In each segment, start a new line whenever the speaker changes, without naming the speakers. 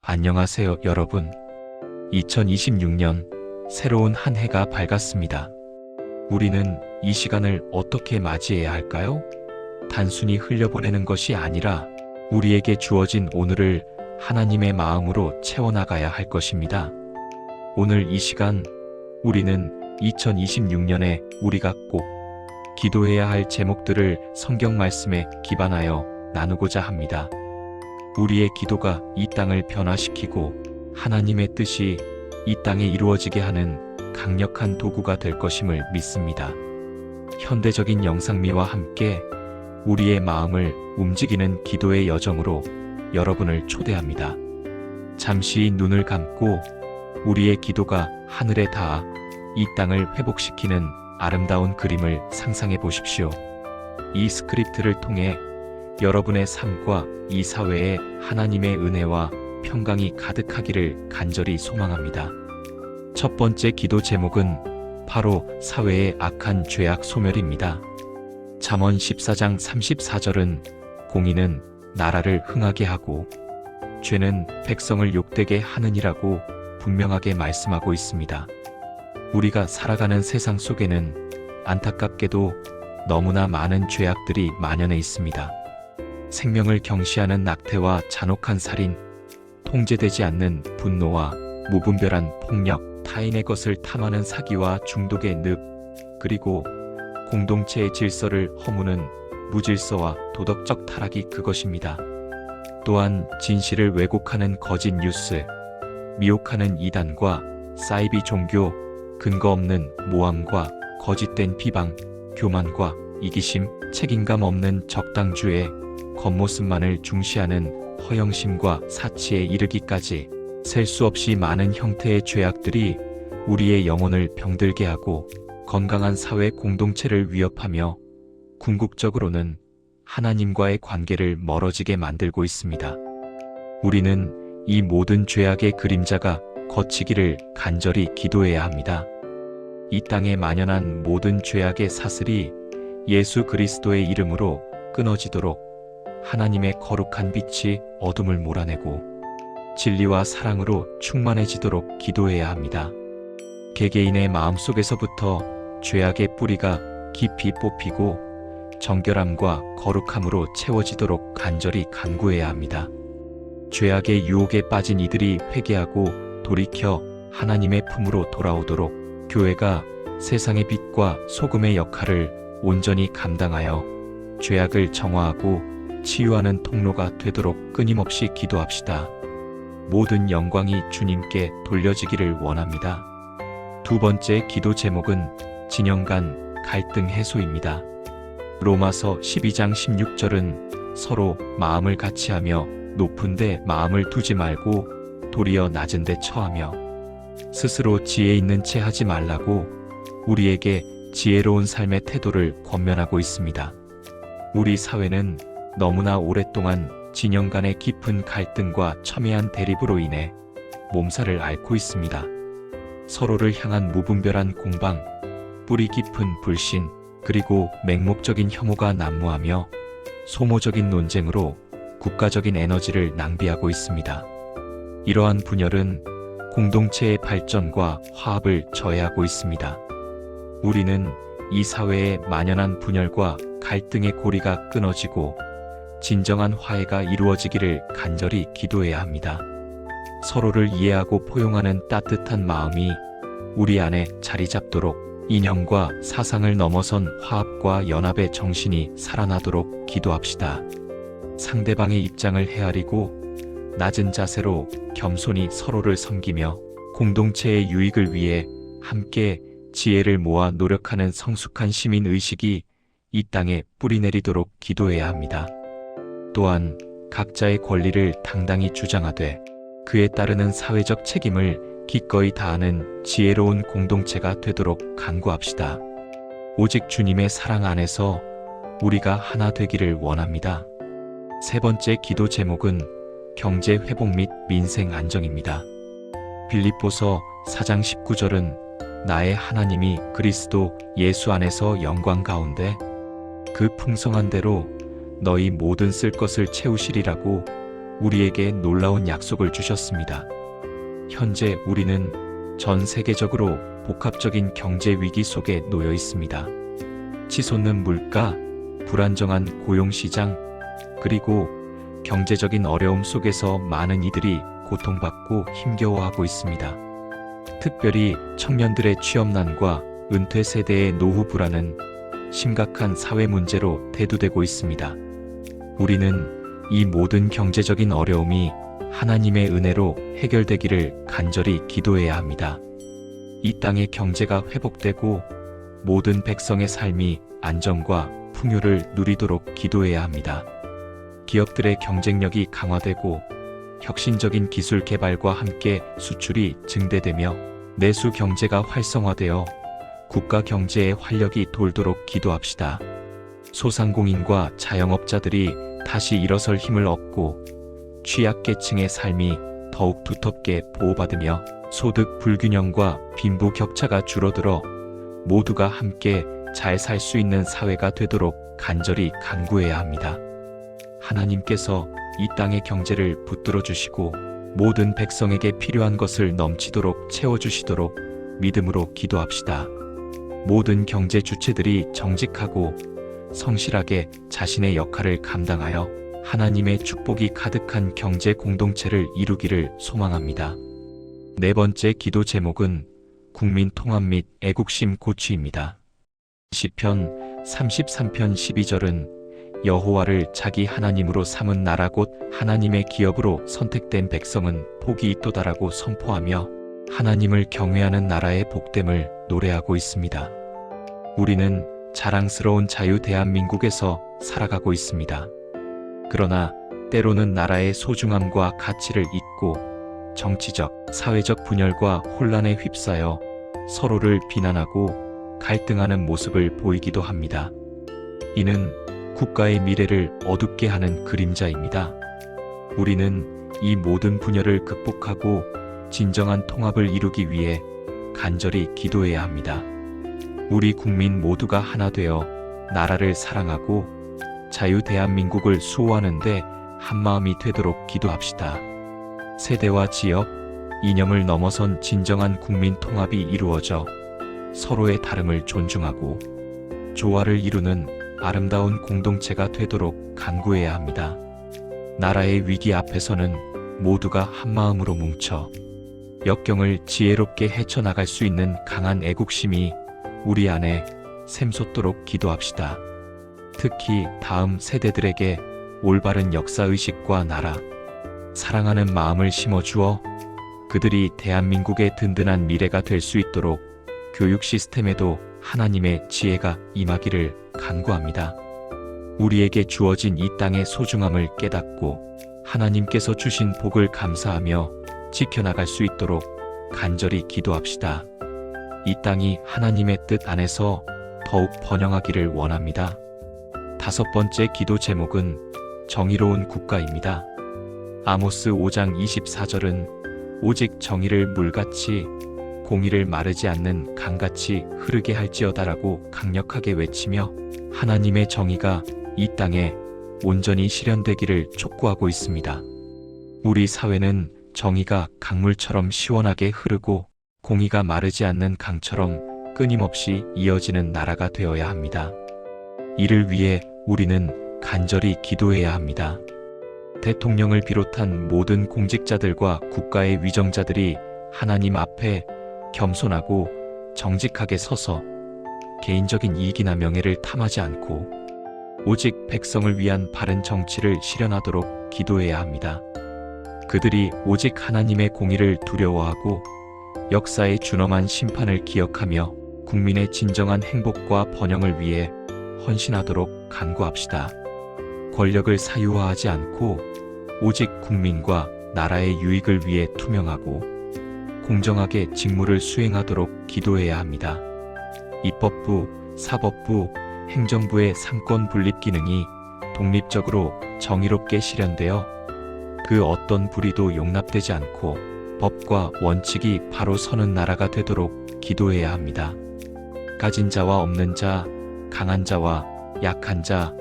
안녕하세요, 여러분. 2026년 새로운 한 해가 밝았습니다. 우리는 이 시간을 어떻게 맞이해야 할까요? 단순히 흘려보내는 것이 아니라 우리에게 주어진 오늘을 하나님의 마음으로 채워나가야 할 것입니다. 오늘 이 시간 우리는 2026년에 우리가 꼭 기도해야 할 제목들을 성경 말씀에 기반하여 나누고자 합니다. 우리의 기도가 이 땅을 변화시키고 하나님의 뜻이 이 땅에 이루어지게 하는 강력한 도구가 될 것임을 믿습니다. 현대적인 영상미와 함께 우리의 마음을 움직이는 기도의 여정으로 여러분을 초대합니다. 잠시 눈을 감고 우리의 기도가 하늘에 닿아 이 땅을 회복시키는 아름다운 그림을 상상해 보십시오. 이 스크립트를 통해 여러분의 삶과 이 사회에 하나님의 은혜와 평강이 가득하기를 간절히 소망합니다. 첫 번째 기도 제목은 바로 사회의 악한 죄악 소멸입니다. 잠언 14장 34절은 공의는 나라를 흥하게 하고 죄는 백성을 욕되게 하느니라고 분명하게 말씀하고 있습니다. 우리가 살아가는 세상 속에는 안타깝게도 너무나 많은 죄악들이 만연해 있습니다. 생명을 경시하는 낙태와 잔혹한 살인, 통제되지 않는 분노와 무분별한 폭력, 타인의 것을 탐하는 사기와 중독의 늪, 그리고 공동체의 질서를 허무는 무질서와 도덕적 타락이 그것입니다. 또한 진실을 왜곡하는 거짓 뉴스, 미혹하는 이단과 사이비 종교, 근거 없는 모함과 거짓된 비방, 교만과 이기심, 책임감 없는 적당주의, 겉모습만을 중시하는 허영심과 사치에 이르기까지 셀 수 없이 많은 형태의 죄악들이 우리의 영혼을 병들게 하고 건강한 사회 공동체를 위협하며 궁극적으로는 하나님과의 관계를 멀어지게 만들고 있습니다. 우리는 이 모든 죄악의 그림자가 걷히기를 간절히 기도해야 합니다. 이 땅에 만연한 모든 죄악의 사슬이 예수 그리스도의 이름으로 끊어지도록 하나님의 거룩한 빛이 어둠을 몰아내고 진리와 사랑으로 충만해지도록 기도해야 합니다. 개개인의 마음속에서부터 죄악의 뿌리가 깊이 뽑히고 정결함과 거룩함으로 채워지도록 간절히 간구해야 합니다. 죄악의 유혹에 빠진 이들이 회개하고 돌이켜 하나님의 품으로 돌아오도록 교회가 세상의 빛과 소금의 역할을 온전히 감당하여 죄악을 정화하고 치유하는 통로가 되도록 끊임없이 기도합시다. 모든 영광이 주님께 돌려지기를 원합니다. 두 번째 기도 제목은 진영 간 갈등 해소입니다. 로마서 12장 16절은 서로 마음을 같이하며 높은 데 마음을 두지 말고 도리어 낮은 데 처하며 스스로 지혜 있는 채 하지 말라고 우리에게 지혜로운 삶의 태도를 권면하고 있습니다. 우리 사회는 너무나 오랫동안 진영 간의 깊은 갈등과 첨예한 대립으로 인해 몸살을 앓고 있습니다. 서로를 향한 무분별한 공방, 뿌리 깊은 불신, 그리고 맹목적인 혐오가 난무하며 소모적인 논쟁으로 국가적인 에너지를 낭비하고 있습니다. 이러한 분열은 공동체의 발전과 화합을 저해하고 있습니다. 우리는 이 사회의 만연한 분열과 갈등의 고리가 끊어지고 진정한 화해가 이루어지기를 간절히 기도해야 합니다. 서로를 이해하고 포용하는 따뜻한 마음이 우리 안에 자리 잡도록 이념과 사상을 넘어선 화합과 연합의 정신이 살아나도록 기도합시다. 상대방의 입장을 헤아리고 낮은 자세로 겸손히 서로를 섬기며 공동체의 유익을 위해 함께 지혜를 모아 노력하는 성숙한 시민의식이 이 땅에 뿌리내리도록 기도해야 합니다. 또한 각자의 권리를 당당히 주장하되 그에 따르는 사회적 책임을 기꺼이 다하는 지혜로운 공동체가 되도록 간구합시다. 오직 주님의 사랑 안에서 우리가 하나 되기를 원합니다. 세 번째 기도 제목은 경제 회복 및 민생 안정입니다. 빌립보서 4장 19절은 나의 하나님이 그리스도 예수 안에서 영광 가운데 그 풍성한 대로 너희 모든 쓸 것을 채우시리라고 우리에게 놀라운 약속을 주셨습니다. 현재 우리는 전 세계적으로 복합적인 경제 위기 속에 놓여 있습니다. 치솟는 물가, 불안정한 고용시장, 그리고 경제적인 어려움 속에서 많은 이들이 고통받고 힘겨워하고 있습니다. 특별히 청년들의 취업난과 은퇴 세대의 노후 불안은 심각한 사회 문제로 대두되고 있습니다. 우리는 이 모든 경제적인 어려움이 하나님의 은혜로 해결되기를 간절히 기도해야 합니다. 이 땅의 경제가 회복되고 모든 백성의 삶이 안정과 풍요를 누리도록 기도해야 합니다. 기업들의 경쟁력이 강화되고 혁신적인 기술 개발과 함께 수출이 증대되며 내수 경제가 활성화되어 국가 경제의 활력이 돌도록 기도합시다. 소상공인과 자영업자들이 다시 일어설 힘을 얻고 취약계층의 삶이 더욱 두텁게 보호받으며 소득 불균형과 빈부 격차가 줄어들어 모두가 함께 잘 살 수 있는 사회가 되도록 간절히 간구해야 합니다. 하나님께서 이 땅의 경제를 붙들어 주시고 모든 백성에게 필요한 것을 넘치도록 채워주시도록 믿음으로 기도합시다. 모든 경제 주체들이 정직하고 성실하게 자신의 역할을 감당하여 하나님의 축복이 가득한 경제 공동체를 이루기를 소망합니다. 네 번째 기도 제목은 국민 통합 및 애국심 고취입니다. 시편 33편 12절은 여호와를 자기 하나님으로 삼은 나라 곧 하나님의 기업으로 선택된 백성은 복이 있도다라고 선포하며 하나님을 경외하는 나라의 복됨을 노래하고 있습니다. 우리는 자랑스러운 자유 대한민국에서 살아가고 있습니다. 그러나 때로는 나라의 소중함과 가치를 잊고 정치적, 사회적 분열과 혼란에 휩싸여 서로를 비난하고 갈등하는 모습을 보이기도 합니다. 이는 국가의 미래를 어둡게 하는 그림자입니다. 우리는 이 모든 분열을 극복하고 진정한 통합을 이루기 위해 간절히 기도해야 합니다. 우리 국민 모두가 하나 되어 나라를 사랑하고 자유 대한민국을 수호하는데 한마음이 되도록 기도합시다. 세대와 지역, 이념을 넘어선 진정한 국민 통합이 이루어져 서로의 다름을 존중하고 조화를 이루는 아름다운 공동체가 되도록 간구해야 합니다. 나라의 위기 앞에서는 모두가 한마음으로 뭉쳐 역경을 지혜롭게 헤쳐나갈 수 있는 강한 애국심이 우리 안에 샘솟도록 기도합시다. 특히 다음 세대들에게 올바른 역사의식과 나라, 사랑하는 마음을 심어주어 그들이 대한민국의 든든한 미래가 될 수 있도록 교육 시스템에도 하나님의 지혜가 임하기를 간구합니다. 우리에게 주어진 이 땅의 소중함을 깨닫고 하나님께서 주신 복을 감사하며 지켜나갈 수 있도록 간절히 기도합시다. 이 땅이 하나님의 뜻 안에서 더욱 번영하기를 원합니다. 다섯 번째 기도 제목은 정의로운 국가입니다. 아모스 5장 24절은 오직 정의를 물같이 공의를 마르지 않는 강같이 흐르게 할지어다라고 강력하게 외치며 하나님의 정의가 이 땅에 온전히 실현되기를 촉구하고 있습니다. 우리 사회는 정의가 강물처럼 시원하게 흐르고 공의가 마르지 않는 강처럼 끊임없이 이어지는 나라가 되어야 합니다. 이를 위해 우리는 간절히 기도해야 합니다. 대통령을 비롯한 모든 공직자들과 국가의 위정자들이 하나님 앞에 겸손하고 정직하게 서서 개인적인 이익이나 명예를 탐하지 않고 오직 백성을 위한 바른 정치를 실현하도록 기도해야 합니다. 그들이 오직 하나님의 공의를 두려워하고 역사의 준엄한 심판을 기억하며 국민의 진정한 행복과 번영을 위해 헌신하도록 간구합시다. 권력을 사유화하지 않고 오직 국민과 나라의 유익을 위해 투명하고 공정하게 직무를 수행하도록 기도해야 합니다. 입법부, 사법부, 행정부의 삼권 분립 기능이 독립적으로 정의롭게 실현되어 그 어떤 불의도 용납되지 않고 법과 원칙이 바로 서는 나라가 되도록 기도해야 합니다. 가진 자와 없는 자, 강한 자와 약한 자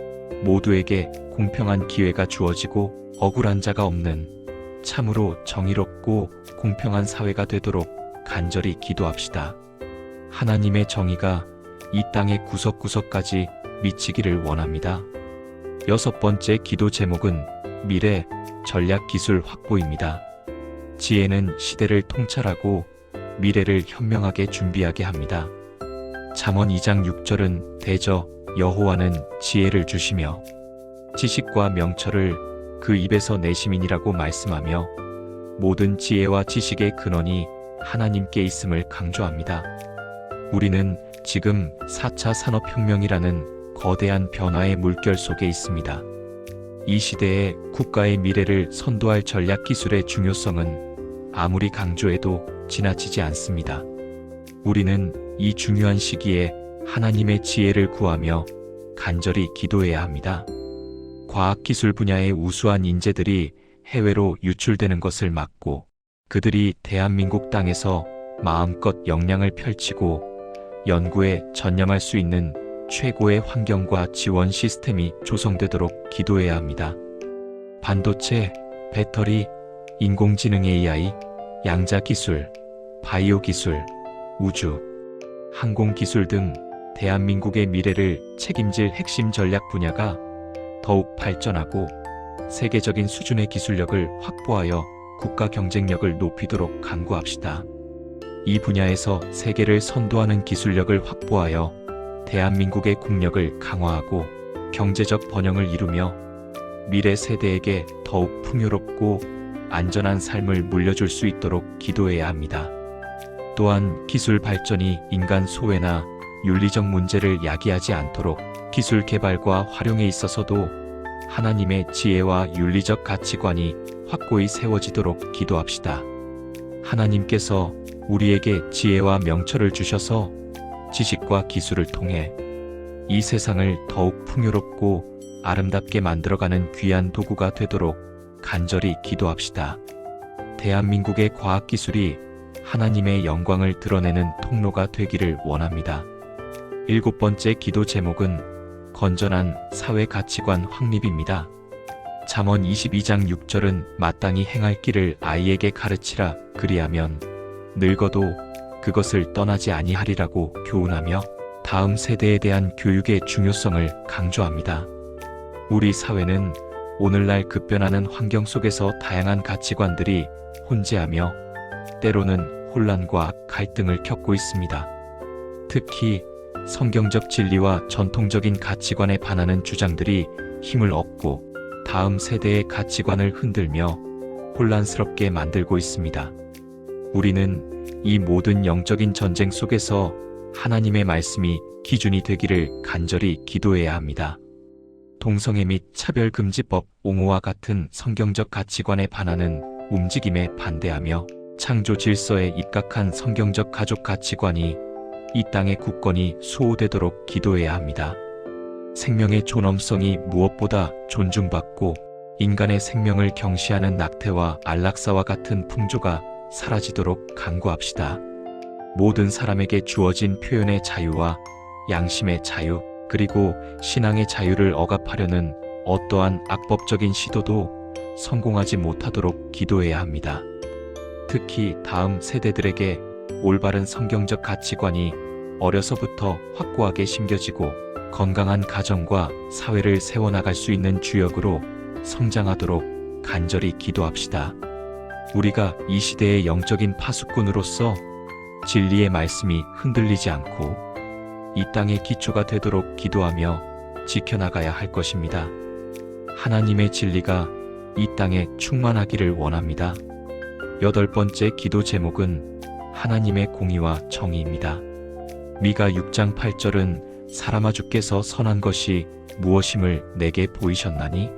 모두에게 공평한 기회가 주어지고 억울한 자가 없는 참으로 정의롭고 공평한 사회가 되도록 간절히 기도합시다. 하나님의 정의가 이 땅의 구석구석까지 미치기를 원합니다. 6번째 기도 제목은 미래 전략 기술 확보입니다. 지혜는 시대를 통찰하고 미래를 현명하게 준비하게 합니다. 잠언 2장 6절은 대저 여호와는 지혜를 주시며 지식과 명철을 그 입에서 내심이니라고 말씀하며 모든 지혜와 지식의 근원이 하나님께 있음을 강조합니다. 우리는 지금 4차 산업혁명이라는 거대한 변화의 물결 속에 있습니다. 이 시대에 국가의 미래를 선도할 전략 기술의 중요성은 아무리 강조해도 지나치지 않습니다. 우리는 이 중요한 시기에 하나님의 지혜를 구하며 간절히 기도해야 합니다. 과학기술 분야의 우수한 인재들이 해외로 유출되는 것을 막고 그들이 대한민국 땅에서 마음껏 역량을 펼치고 연구에 전념할 수 있는 최고의 환경과 지원 시스템이 조성되도록 기도해야 합니다. 반도체, 배터리, 인공지능 AI, 양자기술, 바이오 기술, 우주, 항공기술 등 대한민국의 미래를 책임질 핵심 전략 분야가 더욱 발전하고 세계적인 수준의 기술력을 확보하여 국가 경쟁력을 높이도록 강구합시다. 이 분야에서 세계를 선도하는 기술력을 확보하여 대한민국의 국력을 강화하고 경제적 번영을 이루며 미래 세대에게 더욱 풍요롭고 안전한 삶을 물려줄 수 있도록 기도해야 합니다. 또한 기술 발전이 인간 소외나 윤리적 문제를 야기하지 않도록 기술 개발과 활용에 있어서도 하나님의 지혜와 윤리적 가치관이 확고히 세워지도록 기도합시다. 하나님께서 우리에게 지혜와 명철을 주셔서 지식과 기술을 통해 이 세상을 더욱 풍요롭고 아름답게 만들어가는 귀한 도구가 되도록 간절히 기도합시다. 대한민국의 과학기술이 하나님의 영광을 드러내는 통로가 되기를 원합니다. 7번째 기도 제목은 건전한 사회 가치관 확립입니다. 잠언 22장 6절은 마땅히 행할 길을 아이에게 가르치라 그리하면 늙어도 그것을 떠나지 아니하리라고 교훈하며 다음 세대에 대한 교육의 중요성을 강조합니다. 우리 사회는 오늘날 급변하는 환경 속에서 다양한 가치관들이 혼재하며 때로는 혼란과 갈등을 겪고 있습니다. 특히 성경적 진리와 전통적인 가치관에 반하는 주장들이 힘을 얻고 다음 세대의 가치관을 흔들며 혼란스럽게 만들고 있습니다. 우리는 이 모든 영적인 전쟁 속에서 하나님의 말씀이 기준이 되기를 간절히 기도해야 합니다. 동성애 및 차별금지법 옹호와 같은 성경적 가치관에 반하는 움직임에 반대하며 창조 질서에 입각한 성경적 가족 가치관이 이 땅의 국권이 수호되도록 기도해야 합니다. 생명의 존엄성이 무엇보다 존중받고 인간의 생명을 경시하는 낙태와 안락사와 같은 풍조가 사라지도록 간구합시다. 모든 사람에게 주어진 표현의 자유와 양심의 자유, 그리고 신앙의 자유를 억압하려는 어떠한 악법적인 시도도 성공하지 못하도록 기도해야 합니다. 특히 다음 세대들에게 올바른 성경적 가치관이 어려서부터 확고하게 심겨지고 건강한 가정과 사회를 세워나갈 수 있는 주역으로 성장하도록 간절히 기도합시다. 우리가 이 시대의 영적인 파수꾼으로서 진리의 말씀이 흔들리지 않고 이 땅의 기초가 되도록 기도하며 지켜나가야 할 것입니다. 하나님의 진리가 이 땅에 충만하기를 원합니다. 8번째 기도 제목은 하나님의 공의와 정의입니다. 미가 6장 8절은 사람아 주께서 선한 것이 무엇임을 내게 보이셨나니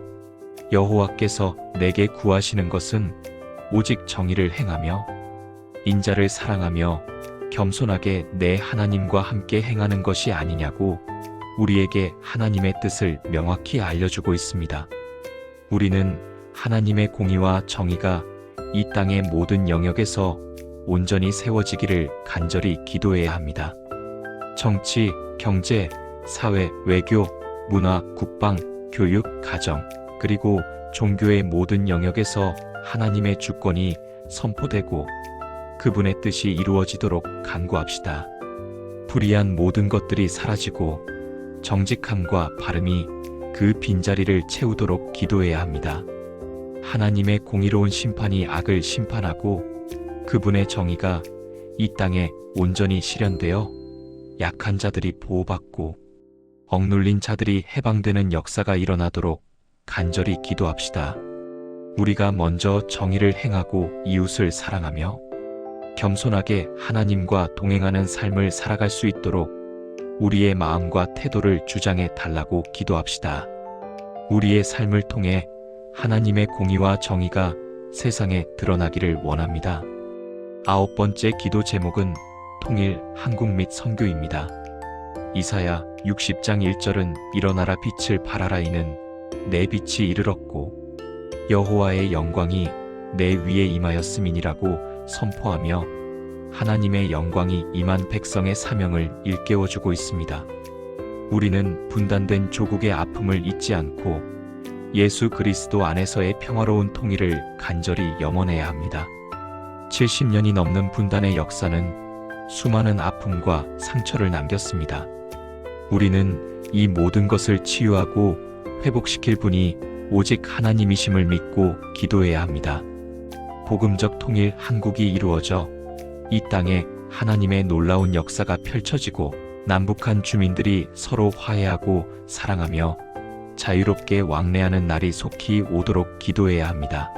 여호와께서 내게 구하시는 것은 오직 정의를 행하며 인자를 사랑하며 겸손하게 내 하나님과 함께 행하는 것이 아니냐고 우리에게 하나님의 뜻을 명확히 알려주고 있습니다. 우리는 하나님의 공의와 정의가 이 땅의 모든 영역에서 온전히 세워지기를 간절히 기도해야 합니다. 정치, 경제, 사회, 외교, 문화, 국방, 교육, 가정, 그리고 종교의 모든 영역에서 하나님의 주권이 선포되고 그분의 뜻이 이루어지도록 간구합시다. 불의한 모든 것들이 사라지고 정직함과 바름이 그 빈자리를 채우도록 기도해야 합니다. 하나님의 공의로운 심판이 악을 심판하고 그분의 정의가 이 땅에 온전히 실현되어 약한 자들이 보호받고 억눌린 자들이 해방되는 역사가 일어나도록 간절히 기도합시다. 우리가 먼저 정의를 행하고 이웃을 사랑하며 겸손하게 하나님과 동행하는 삶을 살아갈 수 있도록 우리의 마음과 태도를 주장해 달라고 기도합시다. 우리의 삶을 통해 하나님의 공의와 정의가 세상에 드러나기를 원합니다. 9번째 기도 제목은 통일, 한국 및 선교입니다. 이사야 60장 1절은 일어나라 빛을 발하라 이는 내 빛이 이르렀고 여호와의 영광이 내 위에 임하였음이니라고 선포하며 하나님의 영광이 임한 백성의 사명을 일깨워주고 있습니다. 우리는 분단된 조국의 아픔을 잊지 않고 예수 그리스도 안에서의 평화로운 통일을 간절히 염원해야 합니다. 70년이 넘는 분단의 역사는 수많은 아픔과 상처를 남겼습니다. 우리는 이 모든 것을 치유하고 회복시킬 분이 오직 하나님이심을 믿고 기도해야 합니다. 복음적 통일 한국이 이루어져 이 땅에 하나님의 놀라운 역사가 펼쳐지고 남북한 주민들이 서로 화해하고 사랑하며 자유롭게 왕래하는 날이 속히 오도록 기도해야 합니다.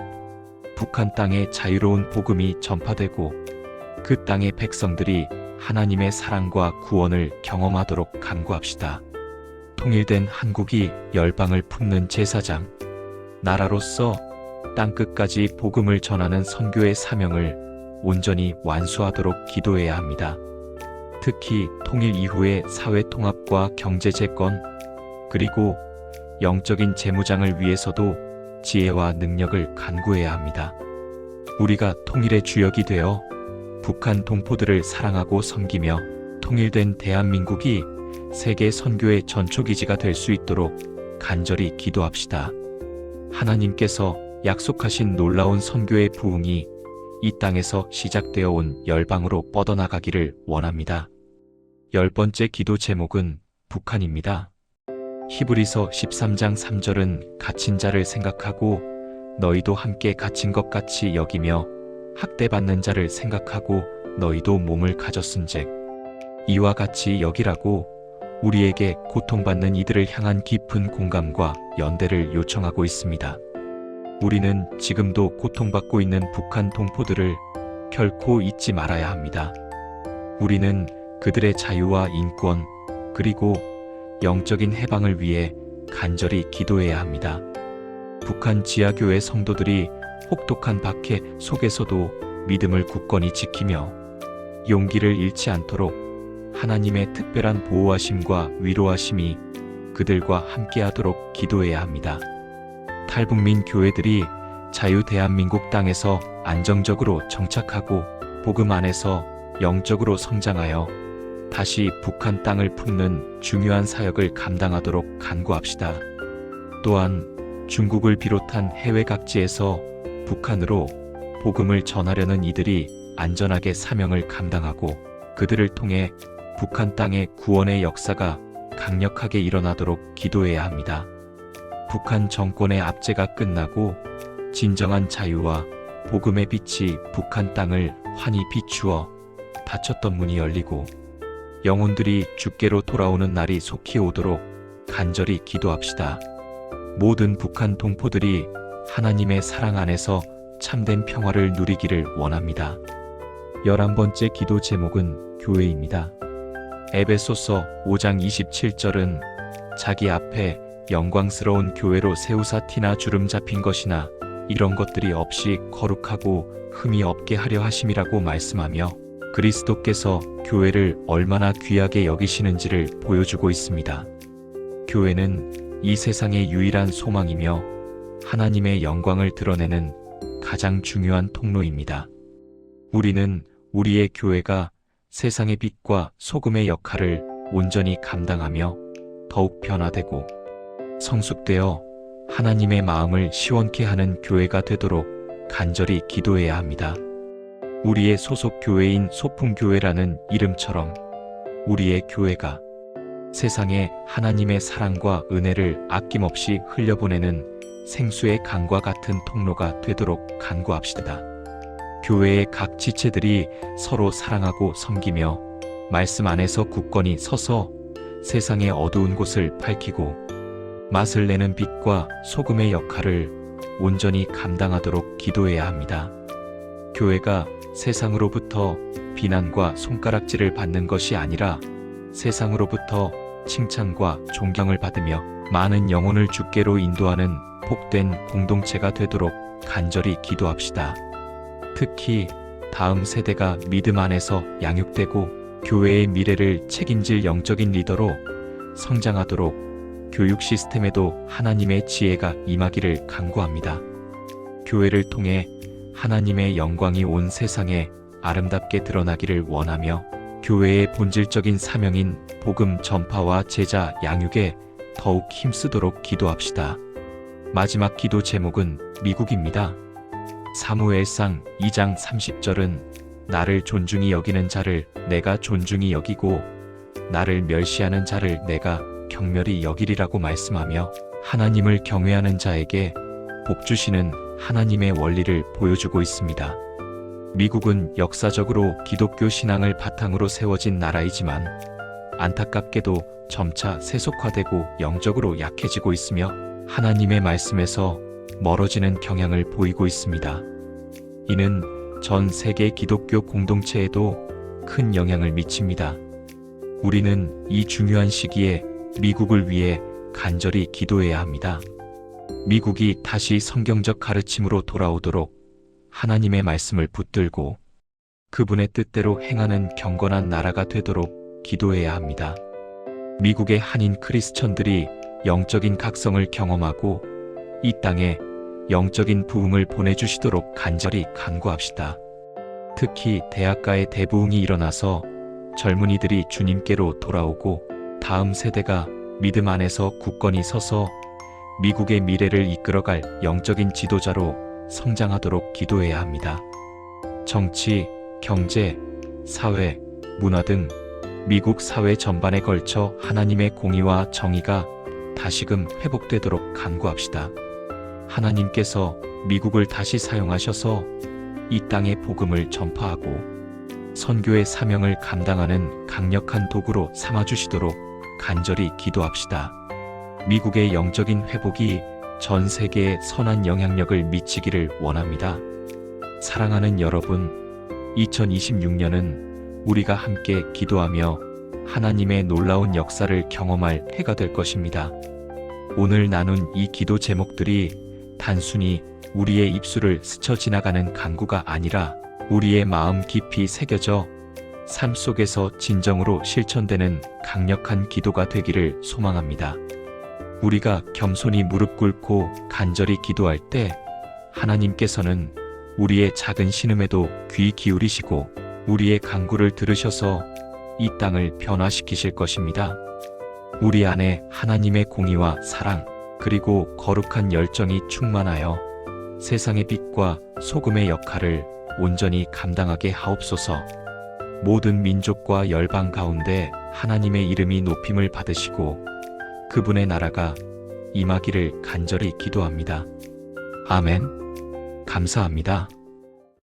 북한 땅에 자유로운 복음이 전파되고 그 땅의 백성들이 하나님의 사랑과 구원을 경험하도록 간구합시다. 통일된 한국이 열방을 품는 제사장, 나라로서 땅끝까지 복음을 전하는 선교의 사명을 온전히 완수하도록 기도해야 합니다. 특히 통일 이후의 사회 통합과 경제 재건, 그리고 영적인 재무장을 위해서도 지혜와 능력을 간구해야 합니다. 우리가 통일의 주역이 되어 북한 동포들을 사랑하고 섬기며 통일된 대한민국이 세계 선교의 전초기지가 될 수 있도록 간절히 기도합시다. 하나님께서 약속하신 놀라운 선교의 부흥이 이 땅에서 시작되어 온 열방으로 뻗어나가기를 원합니다. 10번째 기도 제목은 북한입니다. 히브리서 13장 3절은 갇힌 자를 생각하고 너희도 함께 갇힌 것 같이 여기며 학대받는 자를 생각하고 너희도 몸을 가졌은즉 이와 같이 여기라고 우리에게 고통받는 이들을 향한 깊은 공감과 연대를 요청하고 있습니다. 우리는 지금도 고통받고 있는 북한 동포들을 결코 잊지 말아야 합니다. 우리는 그들의 자유와 인권, 그리고 영적인 해방을 위해 간절히 기도해야 합니다. 북한 지하교회 성도들이 혹독한 박해 속에서도 믿음을 굳건히 지키며 용기를 잃지 않도록 하나님의 특별한 보호하심과 위로하심이 그들과 함께하도록 기도해야 합니다. 탈북민 교회들이 자유 대한민국 땅에서 안정적으로 정착하고 복음 안에서 영적으로 성장하여 다시 북한 땅을 품는 중요한 사역을 감당하도록 간구합시다. 또한 중국을 비롯한 해외 각지에서 북한으로 복음을 전하려는 이들이 안전하게 사명을 감당하고 그들을 통해 북한 땅의 구원의 역사가 강력하게 일어나도록 기도해야 합니다. 북한 정권의 압제가 끝나고 진정한 자유와 복음의 빛이 북한 땅을 환히 비추어 닫혔던 문이 열리고 영혼들이 주께로 돌아오는 날이 속히 오도록 간절히 기도합시다. 모든 북한 동포들이 하나님의 사랑 안에서 참된 평화를 누리기를 원합니다. 11번째 기도 제목은 교회입니다. 에베소서 5장 27절은 자기 앞에 영광스러운 교회로 세우사 티나 주름 잡힌 것이나 이런 것들이 없이 거룩하고 흠이 없게 하려 하심이라고 말씀하며 그리스도께서 교회를 얼마나 귀하게 여기시는지를 보여주고 있습니다. 교회는 이 세상의 유일한 소망이며 하나님의 영광을 드러내는 가장 중요한 통로입니다. 우리는 우리의 교회가 세상의 빛과 소금의 역할을 온전히 감당하며 더욱 변화되고 성숙되어 하나님의 마음을 시원케 하는 교회가 되도록 간절히 기도해야 합니다. 우리의 소속 교회인 소풍교회라는 이름처럼 우리의 교회가 세상에 하나님의 사랑과 은혜를 아낌없이 흘려보내는 생수의 강과 같은 통로가 되도록 간구합시다. 교회의 각 지체들이 서로 사랑하고 섬기며 말씀 안에서 굳건히 서서 세상의 어두운 곳을 밝히고 맛을 내는 빛과 소금의 역할을 온전히 감당하도록 기도해야 합니다. 교회가 세상으로부터 비난과 손가락질을 받는 것이 아니라 세상으로부터 칭찬과 존경을 받으며 많은 영혼을 주께로 인도하는 복된 공동체가 되도록 간절히 기도합시다. 특히 다음 세대가 믿음 안에서 양육되고 교회의 미래를 책임질 영적인 리더로 성장하도록 교육 시스템에도 하나님의 지혜가 임하기를 간구합니다. 교회를 통해 하나님의 영광이 온 세상에 아름답게 드러나기를 원하며 교회의 본질적인 사명인 복음 전파와 제자 양육에 더욱 힘쓰도록 기도합시다. 마지막 기도 제목은 미국입니다. 사무엘상 2장 30절은 나를 존중히 여기는 자를 내가 존중히 여기고 나를 멸시하는 자를 내가 경멸히 여기리라고 말씀하며 하나님을 경외하는 자에게 복 주시는 하나님의 원리를 보여주고 있습니다. 미국은 역사적으로 기독교 신앙을 바탕으로 세워진 나라이지만 안타깝게도 점차 세속화되고 영적으로 약해지고 있으며 하나님의 말씀에서 멀어지는 경향을 보이고 있습니다. 이는 전 세계 기독교 공동체에도 큰 영향을 미칩니다. 우리는 이 중요한 시기에 미국을 위해 간절히 기도해야 합니다. 미국이 다시 성경적 가르침으로 돌아오도록 하나님의 말씀을 붙들고 그분의 뜻대로 행하는 경건한 나라가 되도록 기도해야 합니다. 미국의 한인 크리스천들이 영적인 각성을 경험하고 이 땅에 영적인 부흥을 보내주시도록 간절히 간구합시다. 특히 대학가의 대부흥이 일어나서 젊은이들이 주님께로 돌아오고 다음 세대가 믿음 안에서 굳건히 서서 미국의 미래를 이끌어갈 영적인 지도자로 성장하도록 기도해야 합니다. 정치, 경제, 사회, 문화 등 미국 사회 전반에 걸쳐 하나님의 공의와 정의가 다시금 회복되도록 간구합시다. 하나님께서 미국을 다시 사용하셔서 이 땅에 복음을 전파하고 선교의 사명을 감당하는 강력한 도구로 삼아주시도록 간절히 기도합시다. 미국의 영적인 회복이 전 세계에 선한 영향력을 미치기를 원합니다. 사랑하는 여러분, 2026년은 우리가 함께 기도하며 하나님의 놀라운 역사를 경험할 해가 될 것입니다. 오늘 나눈 이 기도 제목들이 단순히 우리의 입술을 스쳐 지나가는 간구가 아니라 우리의 마음 깊이 새겨져 삶 속에서 진정으로 실천되는 강력한 기도가 되기를 소망합니다. 우리가 겸손히 무릎 꿇고 간절히 기도할 때 하나님께서는 우리의 작은 신음에도 귀 기울이시고 우리의 간구를 들으셔서 이 땅을 변화시키실 것입니다. 우리 안에 하나님의 공의와 사랑 그리고 거룩한 열정이 충만하여 세상의 빛과 소금의 역할을 온전히 감당하게 하옵소서. 모든 민족과 열방 가운데 하나님의 이름이 높임을 받으시고 그분의 나라가 임하기를 간절히 기도합니다. 아멘. 감사합니다.